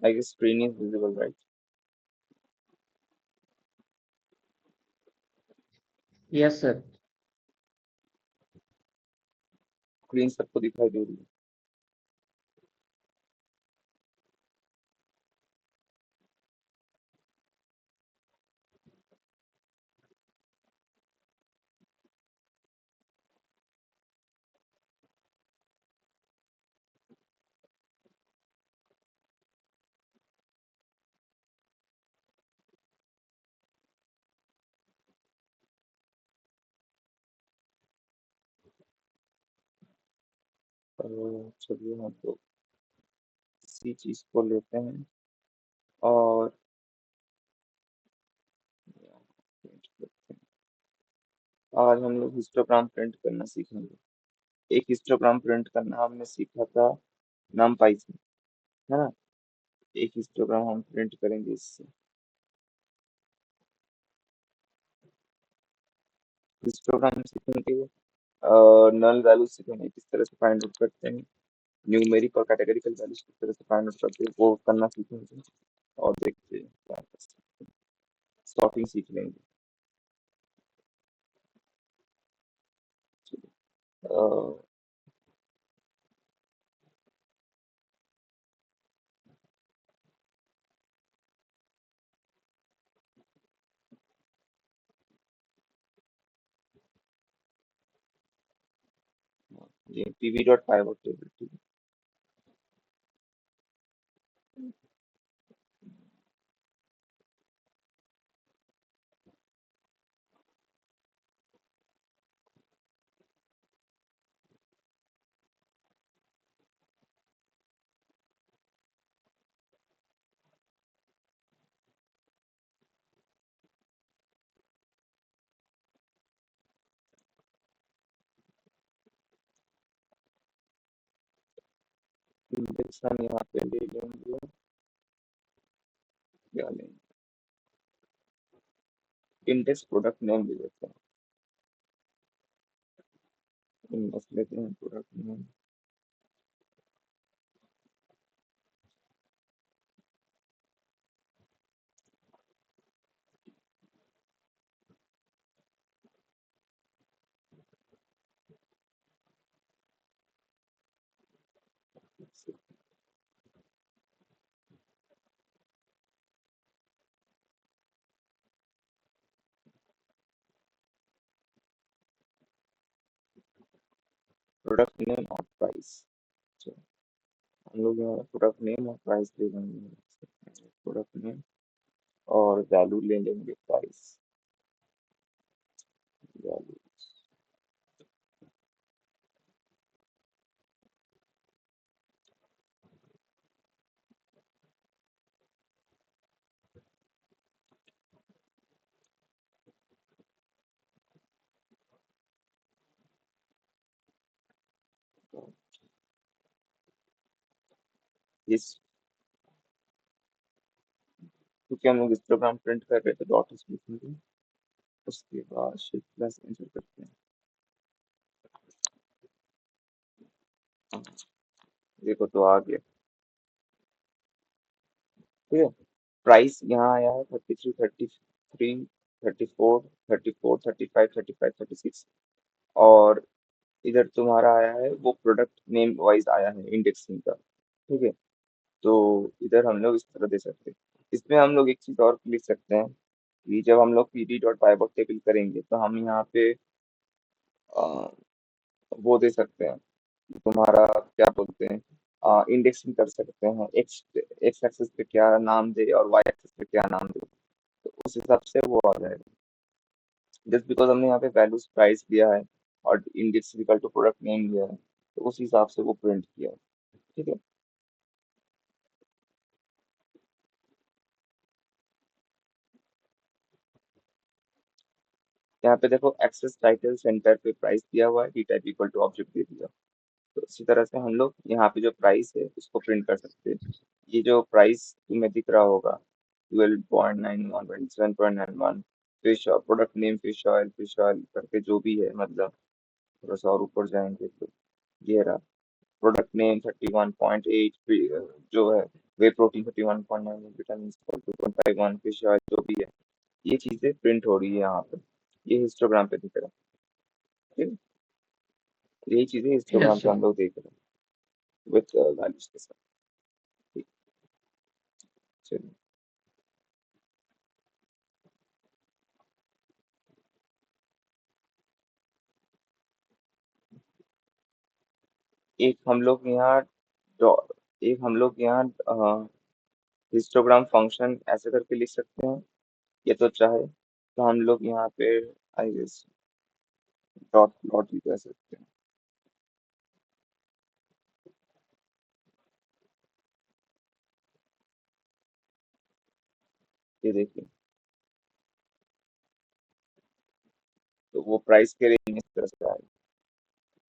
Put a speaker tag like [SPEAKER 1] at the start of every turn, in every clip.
[SPEAKER 1] I guess screen is visible, right?
[SPEAKER 2] Yes, sir.
[SPEAKER 1] Screen सबको दिखाई दे रही है। चलिए हम लोग इसी चीज को लेते हैं और print करते हैं। आज हम लोग हिस्टोग्राम प्रिंट करना सीखेंगे। एक हिस्टोग्राम प्रिंट करना हमने सीखा था numpy से, है ना। एक हिस्टोग्राम हम प्रिंट करेंगे इससे। हिस्टोग्राम सीखेंगे, नल वैल्यू सीखेंगे किस तरह से फाइंड आउट करते हैं, न्यूमेरिक और कैटेगरिकल वैल्यूज किस तरह से फाइंड आउट करते हैं वो करना सीखेंगे। और देखते हैं क्या कर सकते हैं। सॉर्टिंग सीख लेंगे। अ, ये pv डॉट पाइवट टेबल, ठीक है। इंडेक्स हम यहाँ पे ले लेंगे, क्या लेंगे, इंडेक्स प्रोडक्ट नेम ले लेते हैं। इंडेक्स लेते हैं प्रोडक्ट नेम। प्रोडक्ट नेम और प्राइस। हम लोग यहाँ प्रोडक्ट नेम और प्राइस ले लेंगे। प्रोडक्ट नेम और वैल्यू ले लेंगे प्राइस वैल्यू। इस क्योंकि हम लोग हिस्टोग्राम प्रिंट कर रहे थे डॉट लिखेंगे, उसके बाद शिफ्ट प्लस एंटर करते हैं। हाँ, देखो तो आ गया, ठीक है। प्राइस यहाँ आया है 33, 34, 34, 35, 35, 36। और इधर तुम्हारा आया है वो प्रोडक्ट नेम वाइज आया है इंडेक्सिंग का, ठीक है। तो इधर हम लोग इस तरह दे सकते हैं। इसमें हम लोग एक चीज और लिख सकते हैं कि जब हम लोग pd डॉट पाइवट टेबल करेंगे तो हम यहाँ पे वो दे सकते हैं, तुम्हारा क्या बोलते हैं, इंडेक्सिंग कर सकते हैं, एक्स एक्स एक्सिस पे क्या नाम दे और वाई एक्सिस पे क्या नाम दे, तो उस हिसाब से वो आ जाएगा। जस्ट बिकॉज हमने यहाँ पे वैल्यूज प्राइस दिया है और index equal to product name दिया है, तो उस हिसाब से वो प्रिंट किया है, ठीक है। यहाँ पे देखो एक्सेस टाइटल सेंटर पे प्राइस दिया हुआ है, D type equal to object दे दिया। तो इसी तरह से हम लोग यहाँ पे जो प्राइस है उसको प्रिंट कर सकते हैं। ये जो प्राइस तुम्हें दिख रहा होगा 12.91, 27.91, fish product name fish oil करके जो भी है, मतलब थोड़ा सा और ऊपर जाएंगे तो ये रहा प्रोडक्ट नेम 31.8 जो है, वे प्रोटीन 31.9, विटामिन 2.51, फिश ऑयल जो भी है, ये चीजें प्रिंट हो रही है यहाँ पे, ये हिस्टोग्राम पे दिख रहा है। ठीक है? यही चीजें हिस्टोग्राम
[SPEAKER 2] यस
[SPEAKER 1] पे
[SPEAKER 2] सर।
[SPEAKER 1] हम लोग देख रहे हैं विथ वैल्यूज के साथ। ठीक, चलिए। एक हम लोग यहाँ डॉ- एक हम लोग यहाँ हिस्टोग्राम फंक्शन ऐसे करके लिख सकते हैं, या तो चाहे तो हम लोग यहाँ पे आई गेस डॉट प्लॉट भी कह सकते हैं। ये देखिए, तो वो प्राइस के रेंज इस तरह से आएगा।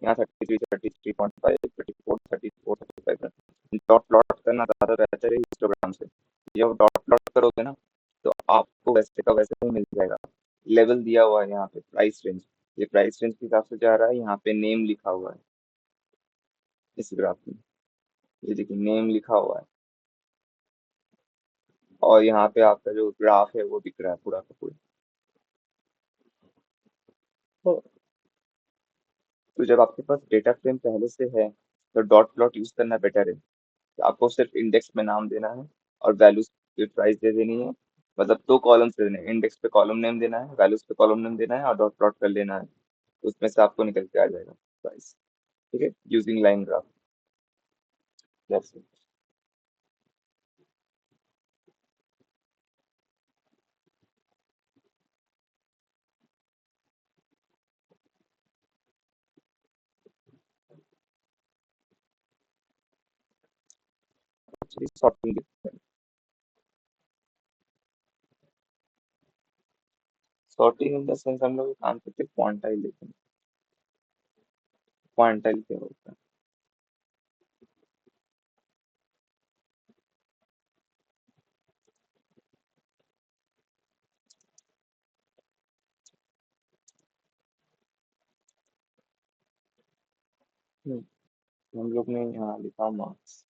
[SPEAKER 1] यहाँ 33, 33.5, 34, 34, 35, डॉट प्लॉट करना ज़्यादा बेहतर है हिस्टोग्राम से। जब डॉट प्लॉट करोगे ना, तो आपको वैसे का वैसे ही मिल जाएगा। लेवल दिया हुआ है यहाँ पे, प्राइस रेंज, ये प्राइस रेंज के हिसाब से जा रहा है, यहाँ पे नेम लिखा हुआ है इस ग्राफ में। ये देखिए नेम लिखा हुआ है, और यहाँ पे आपका जो ग्राफ है वो दिख रहा है पूरा का पूरा। तो तो जब आपके पास डेटा फ्रेम पहले से है, तो डॉट प्लॉट यूज करना बेटर है। आपको सिर्फ इंडेक्स में नाम देना है, और वैल्यूज की प्राइस दे देनी है। मतलब दो कॉलम्स देने हैं, इंडेक्स पे कॉलम नेम देना है, वैल्यूज पे कॉलम नेम देना है, और डॉट प्लॉट कर लेना है। उसमें से आपको निकल के आ जाएगा प्राइस। ठीक है, using line graph. That's it. Sorting, sorting in the sense हम लोग काम करते हैं क्वांटाइल लेते हैं। क्वांटाइल क्या होता है? हम लोग ने यहाँ लिखा मार्क्स।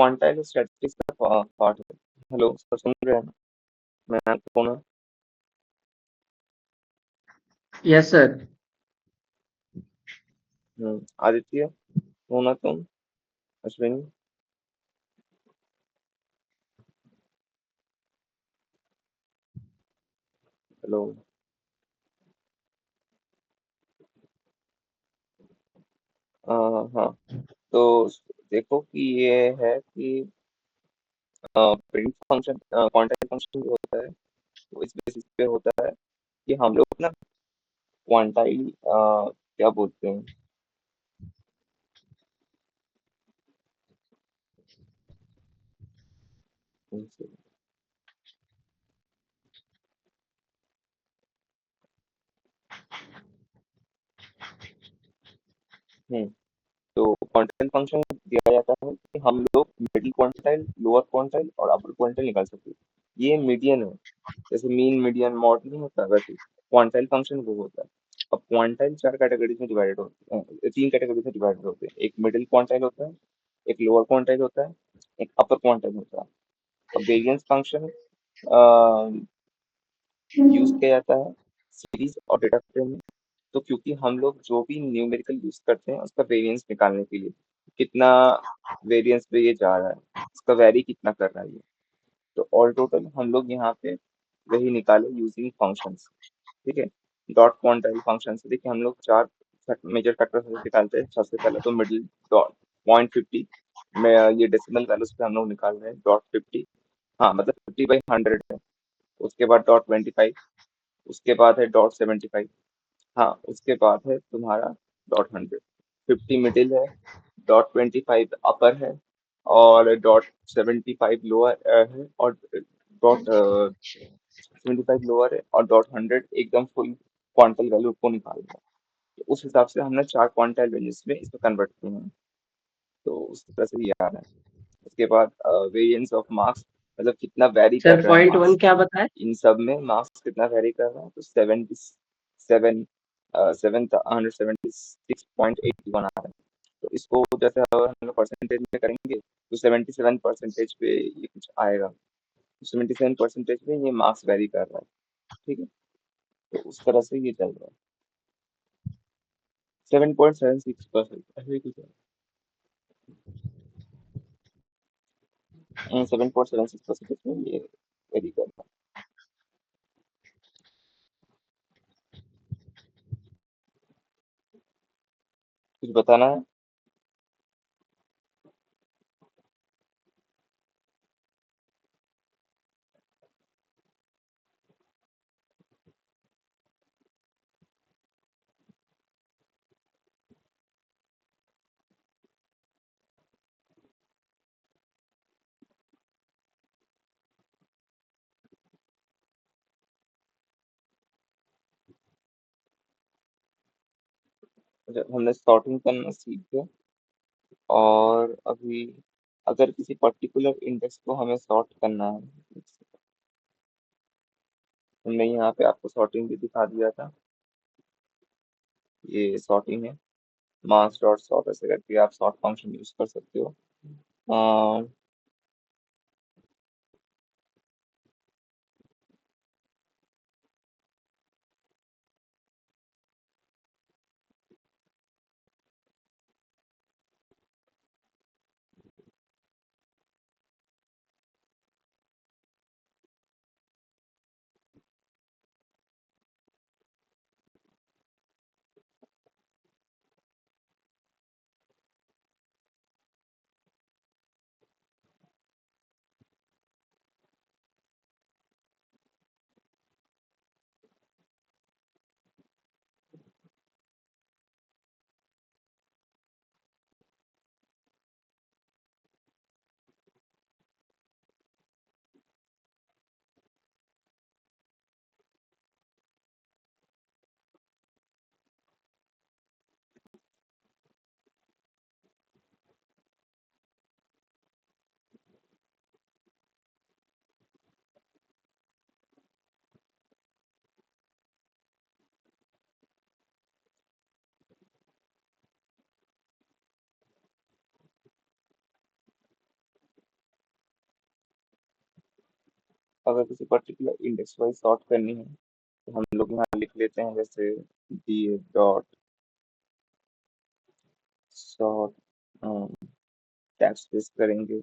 [SPEAKER 1] क्वांटाइल और स्टैटिस्टिक्स का पार्ट है। हेलो सर, सुन रहे हैं ना? मैं कौन हूँ?
[SPEAKER 2] Yes sir.
[SPEAKER 1] आदित्य, सोना, तुम, अश्विनी। हेलो। हाँ, तो देखो कि ये है कि प्रिंट फंक्शन, क्वांटाइल फंक्शन जो होता है वो इस बेसिस पे होता है कि हम लोग ना क्वांटाइल क्या बोलते हैं। हम्म तो क्वांटाइल फंक्शन दिया जाता है कि हम लोग मिडिल क्वांटाइल, लोअर क्वांटाइल और अपर क्वांटाइल निकाल सकते हैं। ये मीडियन है, जैसे मीन, मीडियन, मॉड नहीं होता वैसे क्वांटाइल फंक्शन वो होता है। अब क्वांटाइल चार कैटेगरीज में डिवाइडेड होते हैं, तीन कैटेगरीज में डिवाइडेड होते हैं। एक मिडिल क्वांटाइल होता है, एक लोअर क्वांटाइल होता है, एक अपर क्वांटाइल होता है। अब वेरिएंस फंक्शन यूज किया जाता है सीरीज और डेटा फ्रेम में। तो क्योंकि हम लोग जो भी न्यूमेरिकल यूज करते हैं उसका वेरिएंस निकालने के लिए, कितना वेरिएंस पे ये जा रहा है, उसका वैरी कितना कर रहा है ये, तो ऑल टोटल हम लोग यहाँ पे वही निकाले यूजिंग फंक्शंस। ठीक है। डॉट क्वांटाइल फंक्शन से देखिए हम लोग चार मेजर फैक्टर्स निकालते हैं। सबसे पहले तो मिडिल डॉट 0.50 में, ये डेसिमल वैल्यूज पे हम लोग निकाल रहे हैं डॉट 50। हाँ मतलब 50/100 है। उसके बाद डॉट 25, उसके बाद है डॉट 75। हाँ, उसके बाद है तुम्हारा डॉट 100। 50 मिडिल है, डॉट 25 अपर है, और डॉट 75 लोअर है, और डॉट 75 लोअर है, और डॉट 100 एकदम फुल क्वांटल वैल्यू को निकाल रहा है। तो उस हिसाब से हमने चार क्वांटल रेंजेस में इसको कन्वर्ट किया है। तो उस तरह से ये आ रहा है। उसके बाद वेरिएंस ऑफ मार्क्स, मतलब कितना वैरी कर
[SPEAKER 2] सर
[SPEAKER 1] रहा है
[SPEAKER 2] पॉइंट वन
[SPEAKER 1] मार्क्स।
[SPEAKER 2] क्या बताए?
[SPEAKER 1] इन सब में मार्क्स कितना वैरी कर रहा है, तो 77, 776.81 आ रहा है। तो इसको जैसे अगर हम लोग परसेंटेज में करेंगे तो 77% पे ये कुछ आएगा। तो 77% पे ये मार्क्स वैरी कर रहा है। ठीक है। तो उस तरह से ये चल रहा है। 7.76% ऐसे ही कुछ है। 7.76% में ये वैरी कर रहा है। कुछ बताना है? अच्छा, हमने सॉर्टिंग करना सीख गया। और अभी अगर किसी पर्टिकुलर इंडेक्स को हमें सॉर्ट करना है, हमने यहाँ पे आपको सॉर्टिंग भी दिखा दिया था। ये सॉर्टिंग है, मास डॉट सॉर्ट ऐसे करके आप सॉर्ट फंक्शन यूज कर सकते हो। अ, अगर किसी पर्टिकुलर इंडेक्स वाइज सॉर्ट करनी है तो हम लोग यहाँ लिख लेते हैं, जैसे D dot sort, tax base करेंगे,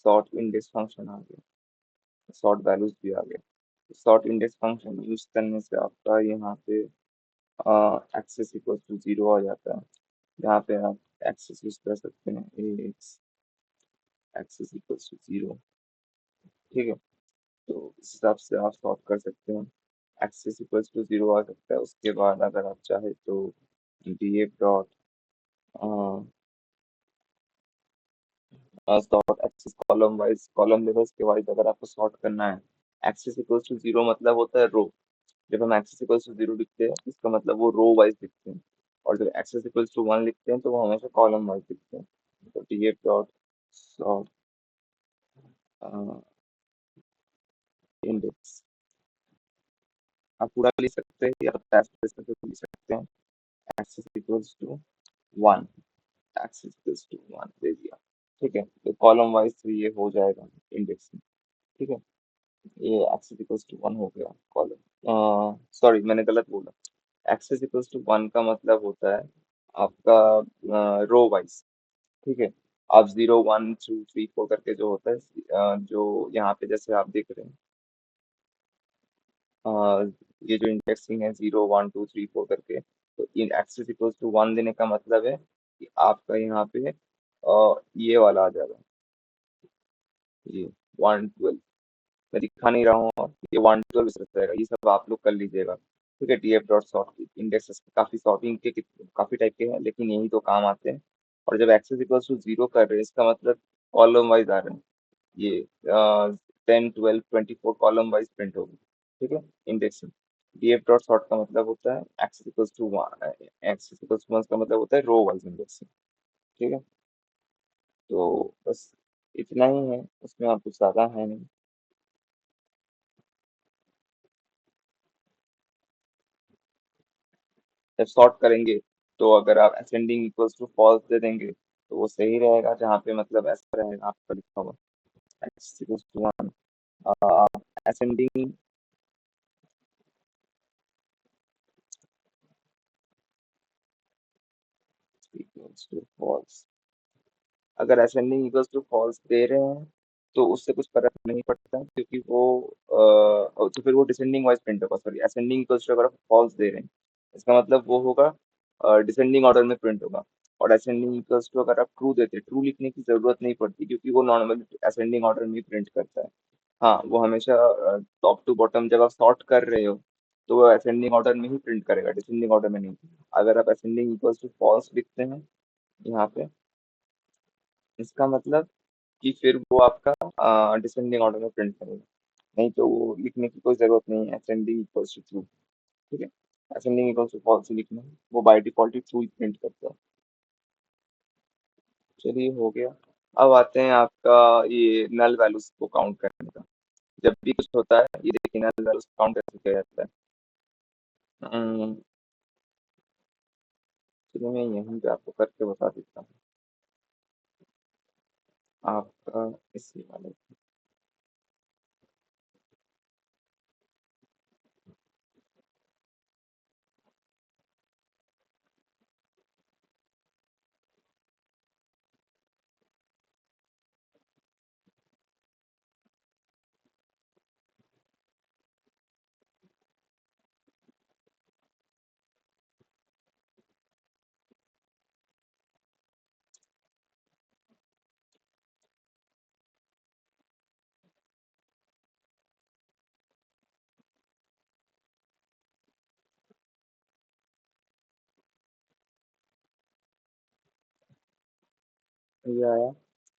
[SPEAKER 1] सॉर्ट इंडेक्स फंक्शन आ गया, सॉर्ट वैल्यूज भी आ गया। सॉर्ट इंडेक्स फंक्शन यूज करने से आपका यहाँ पे एक्सेस इक्वल टू जीरो आ जाता है। यहाँ पे आप एक्सेस यूज कर सकते हैं, x axis equal to zero. ठीक है, तो इस हिसाब से आप सॉर्ट कर सकते हैं। एक्सेस इक्वल टू जीरो आ सकता है, उसके बाद अगर आप चाहे तो D F dot sort axis column wise, column levels के वाइज अगर आपको सॉर्ट करना है। एक्सेस इक्वल टू जीरो मतलब होता है रो। जब हम एक्सेस इक्वल टू जीरो लिखते हैं इसका मतलब वो रो वाइज लिखते हैं, और जब एक्सेस इक्वल टू वन लिखते हैं तो वो हमेशा कॉलम वाइज लिखते हैं। तो D F dot sort index आप पूरा लिख सकते हैं या पैराफ्रेज करके भी लिख सकते हैं। Axis equals to one, axis equals to one दे दिया। ठीक है, तो कॉलम वाइज तो ये हो जाएगा इंडेक्स में। ठीक है, ये एक्सेस इक्वल्स टू वन हो गया कॉलम, सॉरी मैंने गलत बोला। एक्सेस इक्वल्स टू वन का मतलब होता है आपका रो वाइज। ठीक है, आप zero one two three four करके जो होता है, जो यहाँ पे जैसे आप देख रहे हैं, अ, ये जो इंडेक्सिंग है zero one two three four करके, तो इन एक्सेस इक्वल्स टू वन देने का मतलब है कि आपका यहाँ पे ये वाला आ जाएगा, ये वन ट्वेल्व। मैं दिखा नहीं रहा हूँ, ये वन ट्वेल्व रहेगा, ये सब आप लोग कर लीजिएगा। ठीक है, T F dot sort indexes काफी सॉर्टिंग के काफी टाइप के हैं, लेकिन यही तो काम आते हैं। और जब एक्सेस इक्वल्स टू जीरो कर रहे हैं इसका मतलब कॉलम वाइज आ रहे हैं, ये 10 12 24 कॉलम वाइज प्रिंट होगी। ठीक है, इंडेक्स डीएफ डॉट सॉर्ट का मतलब होता है axis equals to one, axis equals to one का मतलब होता है रो वाइज इंडेक्सिंग। ठीक है, तो बस इतना ही है, उसमें आप कुछ ज्यादा है नहीं। जब सॉर्ट करेंगे तो अगर आप असेंडिंग इक्वल्स टू फॉल्स दे देंगे तो वो सही रहेगा, जहाँ पे मतलब ऐसा रहेगा आपका लिखा हुआ axis equals to one, ascending equals to false. अगर असेंडिंग इक्वल्स टू फॉल्स दे रहे हैं तो उससे कुछ फर्क नहीं पड़ता, क्योंकि वो तो फिर वो डिसेंडिंग वाइज प्रिंट होगा। सॉरी, असेंडिंग इक्वल्स टू अगर फॉल्स दे रहे हैं इसका मतलब वो होगा डिसेंडिंग ऑर्डर में प्रिंट होगा। और असेंडिंग इक्वल्स टू अगर आप ट्रू देते हैं, ट्रू लिखने की जरूरत नहीं पड़ती क्योंकि वो नॉर्मली असेंडिंग ऑर्डर में प्रिंट करता है। हाँ, वो हमेशा टॉप टू बॉटम जब आप सॉर्ट कर रहे हो तो वो असेंडिंग ऑर्डर में ही प्रिंट करेगा, डिसेंडिंग ऑर्डर में नहीं। अगर आप असेंडिंग इक्वल्स टू फॉल्स लिखते हैं यहाँ पे, इसका मतलब कि फिर वो आपका डिसेंडिंग ऑर्डर में प्रिंट करेगा। नहीं तो वो लिखने की कोई जरूरत नहीं है असेंडिंग इक्वल्स टू ट्रू। ठीक है, असेंडिंग इक्वल्स टू फॉल्स ही लिखना है, वो बाय डिफॉल्ट ही ट्रू ही प्रिंट करता है। चलिए हो गया। अब आते हैं आपका ये नल वैल्यूज को काउंट करने का। जब भी कुछ होता है ये देखिए नल वैल्यूज काउंट कैसे किया जाता है। अम्म, चलिए मैं यहीं पे आपको करके बता देता हूँ। आपका इसी वाले, ये आया।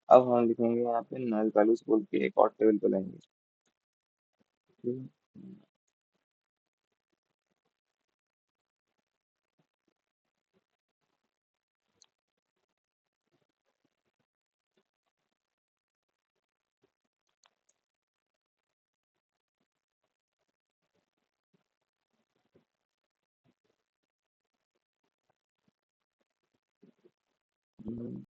[SPEAKER 1] अब हम लिखेंगे यहाँ पे नल वैल्यूज बोल के एक और टेबल बनाएंगे। ठीक है? हम्म,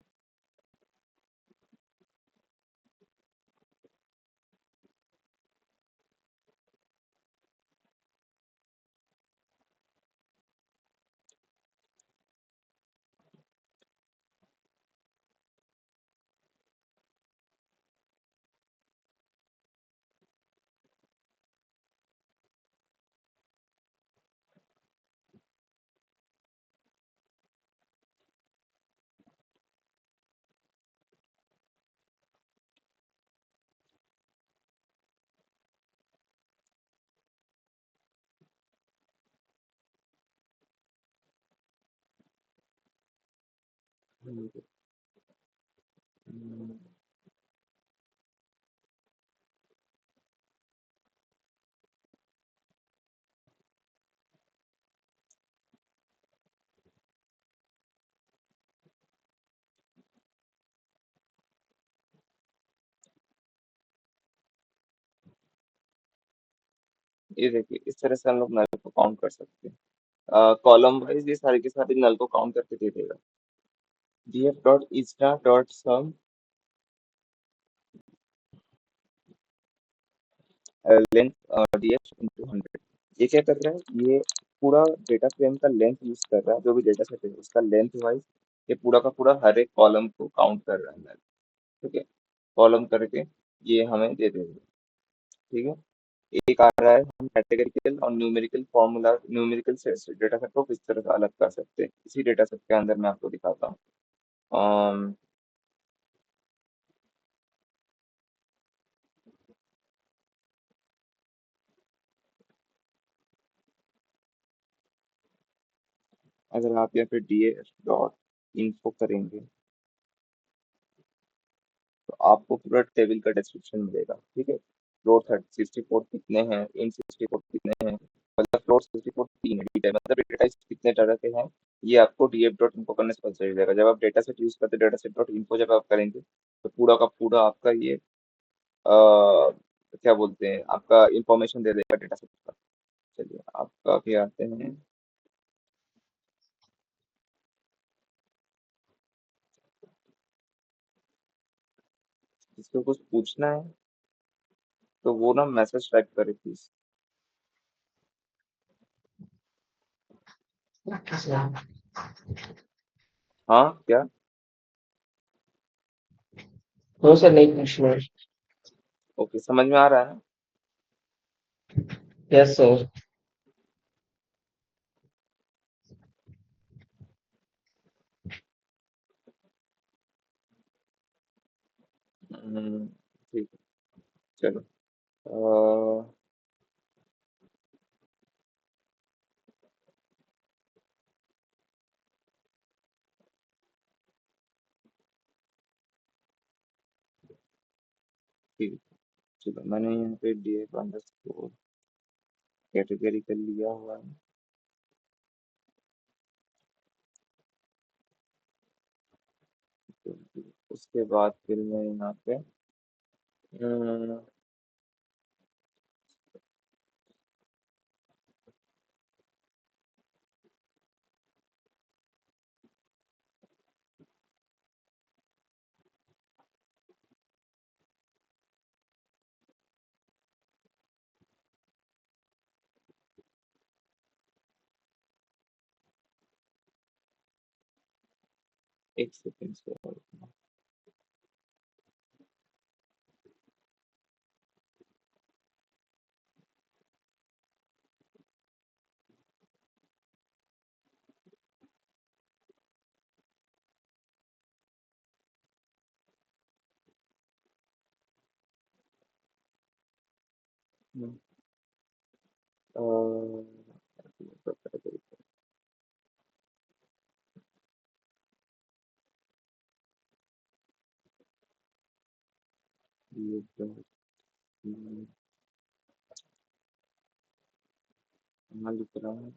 [SPEAKER 1] हम्म, ये देखिए इस तरह से हम लोग नल को काउंट कर सकते हैं। कॉलम वाइज ये सारे के सारे नल को काउंट करके दे देगा। df dot istar dot sum length df into 100। ये क्या कर रहा है, ये पूरा डेटा फ्रेम का लेंथ यूज कर रहा है, जो भी डेटा सेट है उसका लेंथ वाइज ये पूरा का पूरा हर एक कॉलम को काउंट कर रहा है नल। ठीक है, कॉलम करके ये हमें दे देगा। ठीक है, एक आ रहा है, हम कैटेगरिकल और न्यूमेरिकल फॉर्मूला न्यूमेरिकल से डेटा सेट को किस तरह से अलग कर सकते हैं, इसी डेटा सेट के अंदर मैं आपको दिखाता हूँ। अम, अगर आप यहाँ पे df डॉट इन्फो करेंगे तो आपको पूरा टेबल का डिस्क्रिप्शन मिलेगा। ठीक है, फ्लोर 64 कितने हैं, इन 64 कितने हैं, मतलब फ्लोर 64 तीन है, ठीक है, मतलब डेटा कितने तरह के हैं, ये आपको df डॉट इन्फो करने से पता चल जाएगा। जब आप डेटा सेट यूज करते हैं, डेटा सेट डॉट इन्फो जब आप करेंगे तो पूरा का पूरा आपका ये क्या बोलते हैं, आपका इंफॉर्मेशन दे देगा डेटा सेट का। चलिए आपका भी आते हैं। जिसको कुछ पूछना है तो वो ना मैसेज टाइप करे प्लीज। हाँ क्या?
[SPEAKER 2] नो सर, नहीं पूछना है।
[SPEAKER 1] ओके, समझ में आ रहा है ना?
[SPEAKER 2] Yes sir.
[SPEAKER 1] ठीक है, चलो। अह, ठीक है, चलो मैंने यहाँ पे df अंडरस्कोर कैटेगरी कर लिया हुआ है। तो उसके बाद फिर मैं यहाँ पे अह, एक सेकेंड से ये कहाँ लिख रहा हूँ।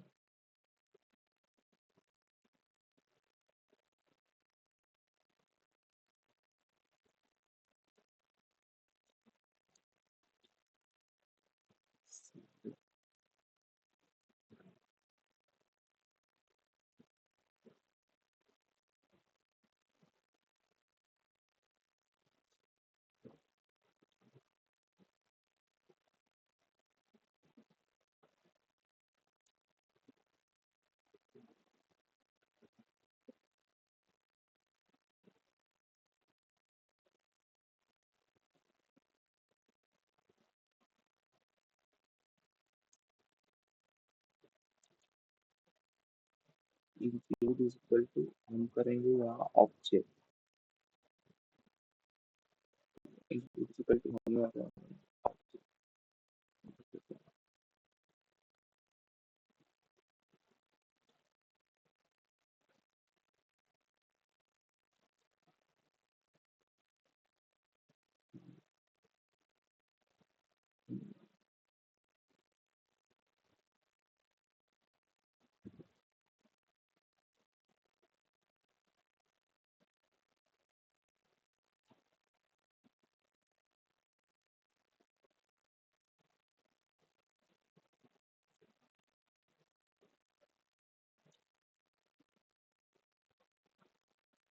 [SPEAKER 1] इंक्लूड इज इक्वल टू हम करेंगे यहाँ object, include is equal to हमें आता है object।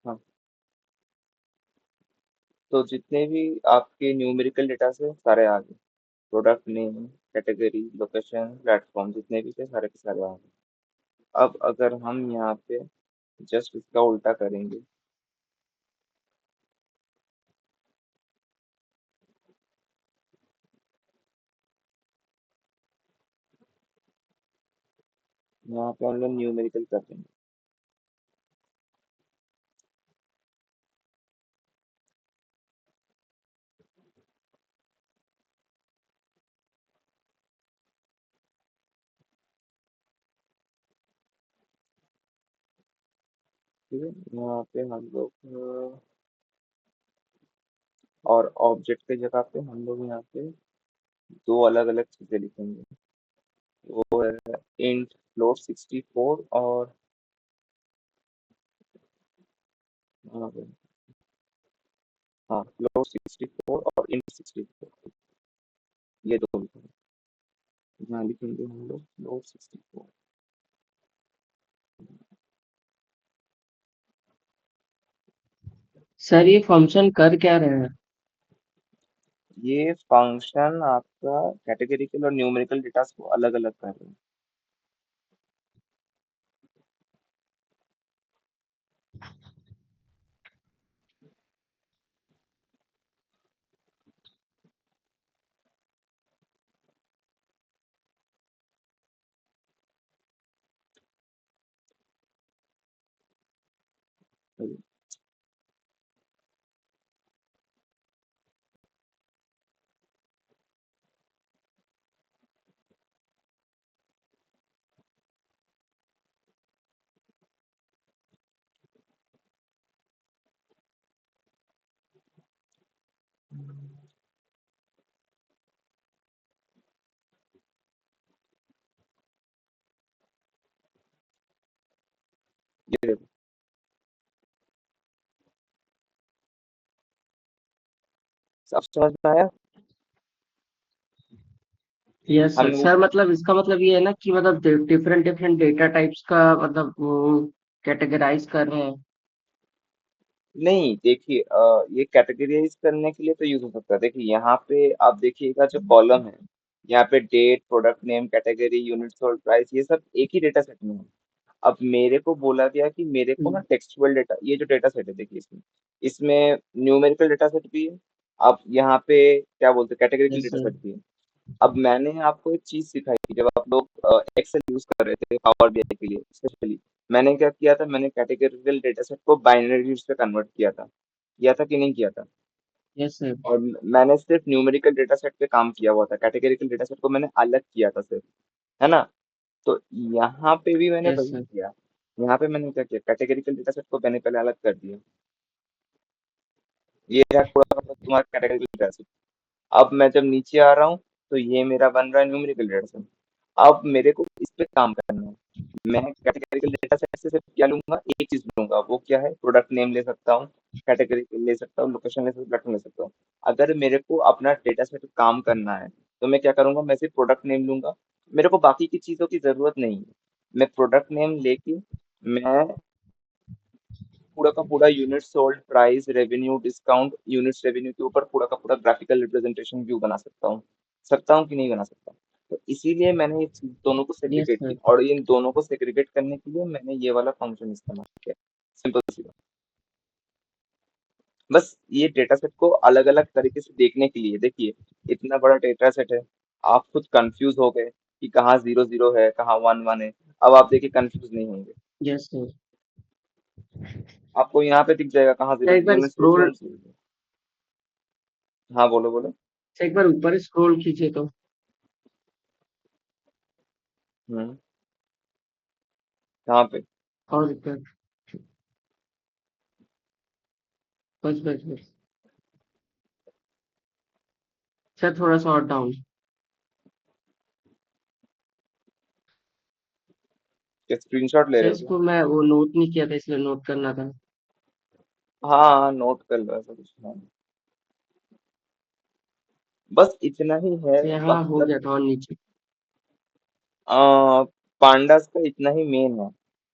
[SPEAKER 1] हाँ, तो जितने भी आपके न्यूमेरिकल डेटा से सारे आ गए, product name, category, location, platform, जितने भी थे सारे के सारे आ गए। अब अगर हम यहाँ पे जस्ट इसका उल्टा करेंगे, यहाँ पे हम लोग न्यूमेरिकल कर देंगे। ठीक है, यहाँ पे हम लोग और ऑब्जेक्ट की जगह पे हम लोग यहाँ पे दो अलग अलग चीजें लिखेंगे। वो है इंट फ्लोट 64 और यहाँ पे हाँ फ्लोट 64 और इंट 64, ये दो लिखेंगे। यहाँ लिखेंगे हम लोग फ्लोट 64।
[SPEAKER 2] सर ये फंक्शन कर क्या रहे हैं?
[SPEAKER 1] ये फंक्शन आपका कैटेगरिकल और न्यूमेरिकल डेटा को अलग अलग कर रहे हैं। ये देखो, सब समझ में आया।
[SPEAKER 2] Yes sir.
[SPEAKER 1] हमने वो
[SPEAKER 2] सर मतलब इसका मतलब ये है ना कि मतलब डिफरेंट डिफरेंट डेटा टाइप्स का मतलब वो कैटेगराइज कर रहे हैं।
[SPEAKER 1] नहीं देखिए, ये कैटेगराइज करने के लिए तो यूज हो सकता है। देखिए यहाँ पे आप देखिएगा जो कॉलम है, यहाँ पे date, product name, category, unit sold price, ये सब एक ही डेटा सेट में है। अब मेरे को बोला गया कि मेरे को ना टेक्सचुअल डेटा, ये जो डेटा सेट है देखिए इसमें इसमें न्यूमेरिकल डेटा सेट भी है। अब यहाँ पे क्या बोलते हैं, categorical
[SPEAKER 2] yes
[SPEAKER 1] data
[SPEAKER 2] sir.
[SPEAKER 1] Set भी है। अब मैंने आपको एक चीज सिखाई थी जब आप लोग एक्सेल यूज कर रहे थे पावर बीआई के लिए स्पेशली। मैंने क्या किया था, मैंने कैटेगरिकल डेटा सेट को बाइनरी पे कन्वर्ट किया था कि नहीं किया था।
[SPEAKER 2] Yes sir.
[SPEAKER 1] और मैंने सिर्फ न्यूमेरिकल डेटा सेट पे काम किया हुआ था, कैटेगरिकल डेटा सेट को मैंने अलग किया था सिर्फ, है ना। तो यहाँ पे भी मैंने
[SPEAKER 2] यस
[SPEAKER 1] वही
[SPEAKER 2] सर।
[SPEAKER 1] किया। यहाँ पे मैंने क्या किया, कैटेगरिकल डेटा सेट को मैंने पहले अलग कर दिया। ये रहा पूरा का पूरा तुम्हारा कैटेगरिकल डेटा सेट। अब मैं जब नीचे आ रहा हूँ तो ये मेरा बन रहा है न्यूमेरिकल डेटा सेट। अब मेरे को इस पे काम करना है। मैं कैटेगरिकल डेटा सेट से सिर्फ क्या लूंगा, एक चीज लूंगा, वो क्या है, प्रोडक्ट नेम ले सकता हूँ, कैटेगरी ले सकता हूँ, लोकेशन ले सकता हूँ, प्लेटफॉर्म ले सकता हूँ। अगर मेरे को अपना डेटा सेट काम करना है तो मैं क्या करूंगा, मैं सिर्फ प्रोडक्ट नेम लूंगा। मेरे को बाकी की चीजों की जरूरत नहीं है। मैं प्रोडक्ट नेम लेके मैं पूरा का पूरा unit sold price, revenue, discount, units revenue के ऊपर पूरा का पूरा ग्राफिकल रिप्रेजेंटेशन व्यू बना सकता हूँ कि नहीं बना सकता। तो इसीलिए मैंने ये दोनों को
[SPEAKER 2] यस
[SPEAKER 1] सेग्रीगेट
[SPEAKER 2] सर।
[SPEAKER 1] किया, और इन दोनों को सेग्रीगेट करने के लिए मैंने ये वाला फंक्शन इस्तेमाल किया। सिंपल सी बात। बस ये डेटा सेट को अलग अलग तरीके से देखने के लिए, देखिए इतना बड़ा डेटा सेट है, आप खुद कंफ्यूज हो गए कि कहाँ जीरो जीरो है, कहाँ वन वन है। अब आप देखिए कंफ्यूज नहीं होंगे।
[SPEAKER 2] Yes sir.
[SPEAKER 1] आपको यहाँ पे दिख जाएगा कहाँ
[SPEAKER 2] सर
[SPEAKER 1] जीरो
[SPEAKER 2] एक बार
[SPEAKER 1] यूनिट
[SPEAKER 2] स्क्रॉल,
[SPEAKER 1] रेफरेंस। हाँ बोलो बोलो।
[SPEAKER 2] सर एक बार ऊपर स्क्रॉल कीजिए तो।
[SPEAKER 1] हम्म। कहाँ पे?
[SPEAKER 2] और ऊपर। बस बस बस। सर थोड़ा सा और डाउन।
[SPEAKER 1] क्या स्क्रीनशॉट ले
[SPEAKER 2] सर
[SPEAKER 1] रहे हो क्या?
[SPEAKER 2] इसको मैं वो नोट नहीं किया था, इसलिए नोट करना था।
[SPEAKER 1] हाँ हाँ नोट कर लो, ऐसा कुछ नहीं। बस इतना ही है।
[SPEAKER 2] सर हाँ हो
[SPEAKER 1] मतलब
[SPEAKER 2] गया था, और नीचे।
[SPEAKER 1] पांडास का इतना ही मेन है।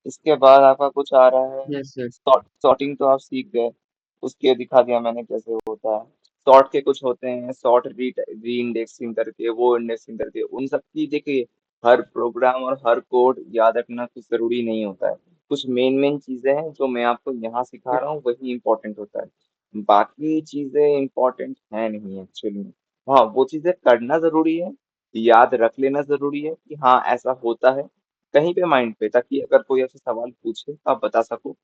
[SPEAKER 1] इसके बाद आपका कुछ आ रहा है।
[SPEAKER 2] Yes sir.
[SPEAKER 1] सॉर्टिंग तो आप सीख गए, उसके दिखा दिया मैंने कैसे होता है। सॉर्ट के कुछ होते हैं, सॉर्ट री इंडेक्सिंग करके, वो इंडेक्सिंग करके, उन सब की देखिए हर प्रोग्राम और हर कोड याद रखना कुछ जरूरी नहीं होता है। कुछ मेन मेन चीजें हैं जो मैं आपको यहाँ सिखा रहा हूँ, वही इंपॉर्टेंट होता है। बाकी चीजें इंपॉर्टेंट है नहीं एक्चुअली। हाँ वो चीजें करना जरूरी है, याद रख लेना जरूरी है कि हाँ ऐसा होता है कहीं पे माइंड पे, ताकि अगर कोई ऐसा सवाल पूछे तो आप बता सको।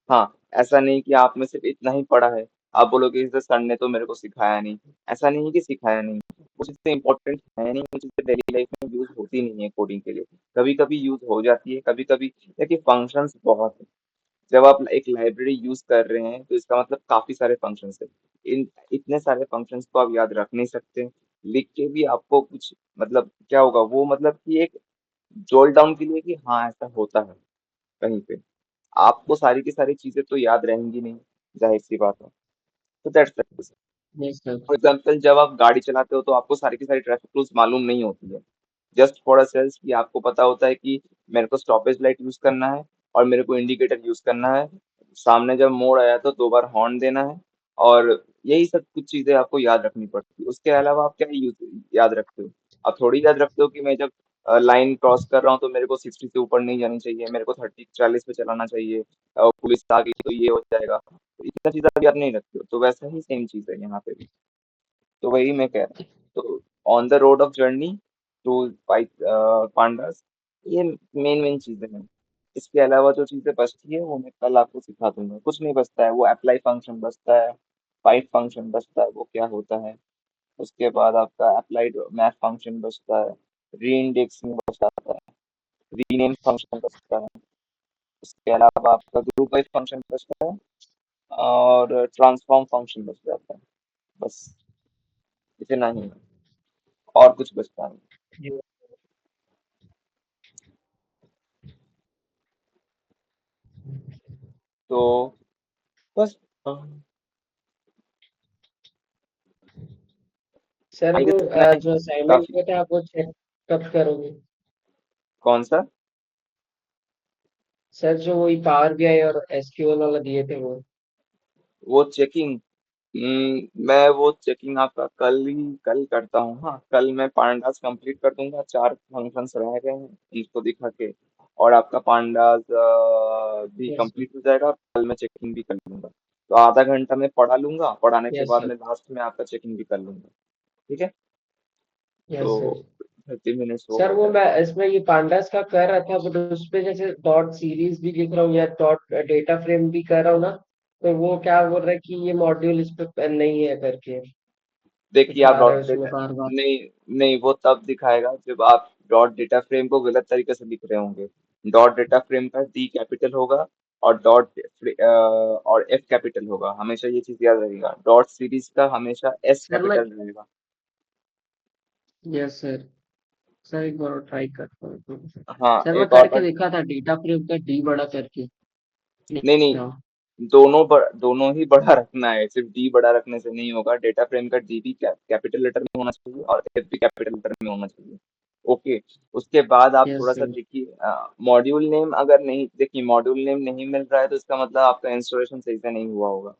[SPEAKER 1] हाँ, ऐसा नहीं कि आप में सिर्फ इतना ही पढ़ा है, आप बोलोगे इस सर ने तो मेरे को सिखाया नहीं। ऐसा नहीं है कि सिखाया नहीं, वो चीजें इंपॉर्टेंट है नहीं, वो चीजें डेली लाइफ में यूज होती नहीं है कोडिंग के लिए। कभी कभी यूज हो जाती है, कभी कभी। देखिए फंक्शंस बहुत है। जब आप एक लाइब्रेरी यूज कर रहे हैं तो इसका मतलब काफी सारे फंक्शंस है। इन इतने सारे फंक्शंस को आप याद रख नहीं सकते। लिख के भी आपको कुछ मतलब क्या होगा, वो मतलब कि एक जोल डाउन के लिए कि हाँ ऐसा होता है कहीं पे। आपको सारी की सारी चीजें तो याद रहेंगी नहीं, जाहिर सी बात है। तो that's.
[SPEAKER 2] Yes sir.
[SPEAKER 1] For example जब आप गाड़ी चलाते हो तो आपको सारी की सारी ट्रैफिक रूल्स मालूम नहीं होती है। जस्ट फॉर अ सेल्स कि आपको पता होता है कि मेरे को स्टॉपेज लाइट यूज करना है और मेरे को इंडिकेटर यूज करना है। सामने जब मोड़ आया तो 2 बार हॉर्न देना है। और यही सब कुछ चीजें आपको याद रखनी पड़ती है। उसके अलावा आप क्या याद रखते हो? आप थोड़ी याद रखते हो कि मैं जब लाइन क्रॉस कर रहा हूँ तो मेरे को 60 से ऊपर नहीं जानी चाहिए, मेरे को 30 40 पे चलाना चाहिए, और पुलिस आ गई तो ये हो जाएगा। तो इतना चीज आप याद नहीं रखते हो, तो वैसा ही सेम चीज है यहाँ पे भी। तो वही मैं कह रहा हूँ। तो on the road of journey to pandas, ये मेन मेन चीजें हैं। इसके अलावा जो चीजें बचती है वो मैं कल आपको सिखा दूंगा। कुछ नहीं बचता है, वो अप्लाई फंक्शन बचता है, फाइट फंक्शन बचता है, वो क्या होता है। उसके बाद आपका अप्लाइड मैथ फंक्शन बचता है, री इंडेक्सिंग बचता है, रीनेम फंक्शन बचता है। उसके अलावा आपका ग्रुप वाइज फंक्शन बचता है, और ट्रांसफॉर्म फंक्शन बच जाता है। बस इतना ही है, और कुछ बचता नहीं। तो बस
[SPEAKER 2] सर
[SPEAKER 1] आई
[SPEAKER 2] वो
[SPEAKER 1] गेस इतना ही
[SPEAKER 2] जो असाइनमेंट
[SPEAKER 1] काफी।
[SPEAKER 2] में था, आप वो चेक कब करोगे?
[SPEAKER 1] कौन सा?
[SPEAKER 2] सर जो वही पावर बीआई और एसक्यूएल वाला दिए थे वो।
[SPEAKER 1] वो चेकिंग? मैं वो चेकिंग आपका कल करता हूँ। हाँ कल मैं पांडास कंप्लीट कर दूंगा, 4 फंक्शंस रह गए हैं इसको दिखा के। और आपका पांडास भी
[SPEAKER 2] यस सर।
[SPEAKER 1] कंप्लीट हो जाएगा, कल मैं चेकिंग भी कर लूंगा। तो आधा घंटा मैं पढ़ा लूंगा, पढ़ाने के
[SPEAKER 2] यस
[SPEAKER 1] बाद
[SPEAKER 2] सर।
[SPEAKER 1] मैं लास्ट में आपका चेकिंग भी कर लूंगा। ठीक है।
[SPEAKER 2] यस
[SPEAKER 1] तो
[SPEAKER 2] सर।
[SPEAKER 1] 30 मिनट्स हो
[SPEAKER 2] सर
[SPEAKER 1] गए
[SPEAKER 2] वो
[SPEAKER 1] थे।
[SPEAKER 2] मैं इसमें ये पांडास का कर रहा था, बट उस पे जैसे डॉट सीरीज भी लिख रहा हूँ या डॉट डेटा फ्रेम भी कर रहा हूँ ना, तो वो क्या बोल रहा है कि ये मॉड्यूल इस पे नहीं है करके
[SPEAKER 1] देखिए आप
[SPEAKER 2] दिखा रहा
[SPEAKER 1] डॉट
[SPEAKER 2] है उसमें
[SPEAKER 1] डेटा,
[SPEAKER 2] बार बार।
[SPEAKER 1] नहीं नहीं, वो तब दिखाएगा जब आप डॉट डेटा फ्रेम को गलत तरीके से लिख रहे होंगे। डॉट डेटा फ्रेम का डी कैपिटल होगा, और और एफ कैपिटल होगा, हमेशा ये चीज याद रखिएगा। डॉट सीरीज का हमेशा एस
[SPEAKER 2] सर मैं,
[SPEAKER 1] कैपिटल रहेगा।
[SPEAKER 2] Yes sir. सर एक बार ट्राई करता हूँ।
[SPEAKER 1] हाँ
[SPEAKER 2] सर मैं
[SPEAKER 1] एक और
[SPEAKER 2] करके
[SPEAKER 1] बार।
[SPEAKER 2] देखा था डेटा फ्रेम का डी बड़ा करके,
[SPEAKER 1] नहीं
[SPEAKER 2] नहीं
[SPEAKER 1] नहीं,
[SPEAKER 2] था।
[SPEAKER 1] दोनों ही बड़ा रखना है, सिर्फ डी बड़ा रखने से नहीं होगा। डेटा फ्रेम का डी भी कैपिटल लेटर में होना चाहिए और एफ भी कैपिटल लेटर में होना चाहिए। ओके। उसके बाद आप
[SPEAKER 2] यस
[SPEAKER 1] थोड़ा सा
[SPEAKER 2] सर।
[SPEAKER 1] देखिए, मॉड्यूल नेम अगर नहीं, देखिए मॉड्यूल नेम नहीं मिल रहा है तो इसका मतलब आपका इंस्टॉलेशन सही से नहीं हुआ होगा।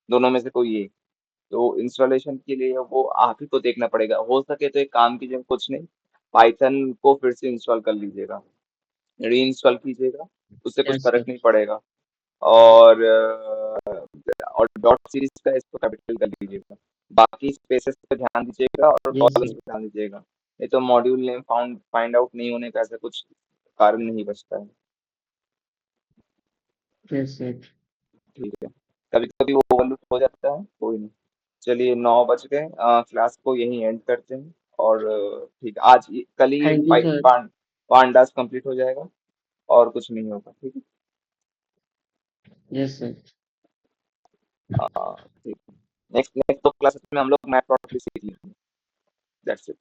[SPEAKER 1] दोनों में से कोई एक। तो इंस्टॉलेशन के लिए वो आप ही को देखना पड़ेगा। हो सके तो एक काम कीजिए, कुछ नहीं, पाइथन को फिर से इंस्टॉल कर लीजिएगा, री इंस्टॉल कीजिएगा, उससे कुछ
[SPEAKER 2] यस
[SPEAKER 1] फर्क
[SPEAKER 2] सर।
[SPEAKER 1] नहीं पड़ेगा। और डॉट सीरीज का इसको कैपिटल कर लीजिएगा। बाकी स्पेसेस पे ध्यान दीजिएगा और
[SPEAKER 2] यस
[SPEAKER 1] कॉलम्स
[SPEAKER 2] सर।
[SPEAKER 1] पे ध्यान दीजिएगा, नहीं तो मॉड्यूल नेम फाइंड आउट नहीं होने का ऐसा कुछ कारण नहीं बचता है।
[SPEAKER 2] Yes sir.
[SPEAKER 1] ठीक है, कभी कभी वो ओवरलुक हो जाता है, कोई नहीं। चलिए 9 बज गए, क्लास को यहीं एंड करते हैं। और ठीक है, कल ही
[SPEAKER 2] thank you sir.
[SPEAKER 1] Pandas complete हो जाएगा, और कुछ नहीं होगा, ठीक है।
[SPEAKER 2] Yes sir.
[SPEAKER 1] ठीक है। नेक्स्ट नेक्स्ट तो क्लासेस में हम लोग मैथ प्रॉपर्टी सीख लेंगे। That's it.